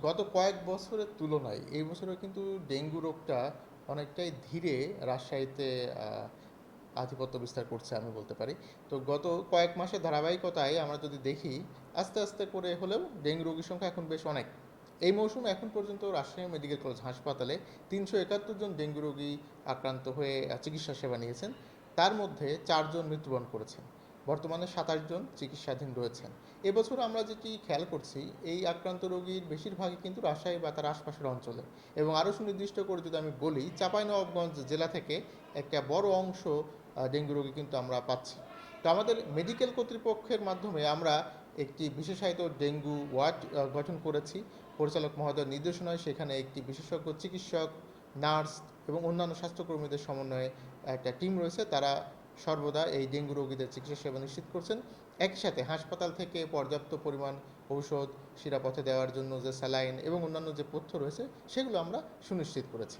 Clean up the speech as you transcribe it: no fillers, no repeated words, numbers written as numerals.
গত কয়েক বছরের তুলনায় এই বছরে কিন্তু ডেঙ্গু রোগটা অনেকটাই ধীরে রাজশাহীতে আধিপত্য বিস্তার করছে আমি বলতে পারি। তো গত কয়েক মাসের ধারাবাহিকতায় আমরা যদি দেখি, আস্তে আস্তে করে হলেও ডেঙ্গু রোগীর সংখ্যা এখন বেশ অনেক। এই মৌসুমে এখন পর্যন্ত রাজশাহী মেডিকেল কলেজ হাসপাতালে ৩৭১ জন ডেঙ্গু রোগী আক্রান্ত হয়ে চিকিৎসা সেবা নিয়েছেন। তার মধ্যে 4 জন মৃত্যুবরণ করেছেন। বর্তমানে 27 জন চিকিৎসাধীন রয়েছেন। এবছর আমরা যেটি খেয়াল করছি, এই আক্রান্ত রোগীর বেশিরভাগই কিন্তু রাজশাহী বা তার আশপাশের অঞ্চলে। এবং আরও সুনির্দিষ্ট করে যদি আমি বলি, চাঁপাইনবাবগঞ্জ জেলা থেকে একটা বড় অংশ ডেঙ্গু রোগী কিন্তু আমরা পাচ্ছি। তো আমাদের মেডিকেল কর্তৃপক্ষের মাধ্যমে আমরা একটি বিশেষায়িত ডেঙ্গু ওয়ার্ড গঠন করেছি। পরিচালক মহোদয়ের নির্দেশনায় সেখানে একটি বিশেষজ্ঞ চিকিৎসক, নার্স এবং অন্যান্য স্বাস্থ্যকর্মীদের সমন্বয়ে একটা টিম রয়েছে। তারা সর্বদা এই ডেঙ্গু রোগীদের চিকিৎসা সেবা নিশ্চিত করছেন। একই সাথে হাসপাতাল থেকে পর্যাপ্ত পরিমাণ ঔষধ, শিরাপথে দেওয়ার জন্য যে স্যালাইন এবং অন্যান্য যে পথ্য রয়েছে, সেগুলো আমরা সুনিশ্চিত করেছি।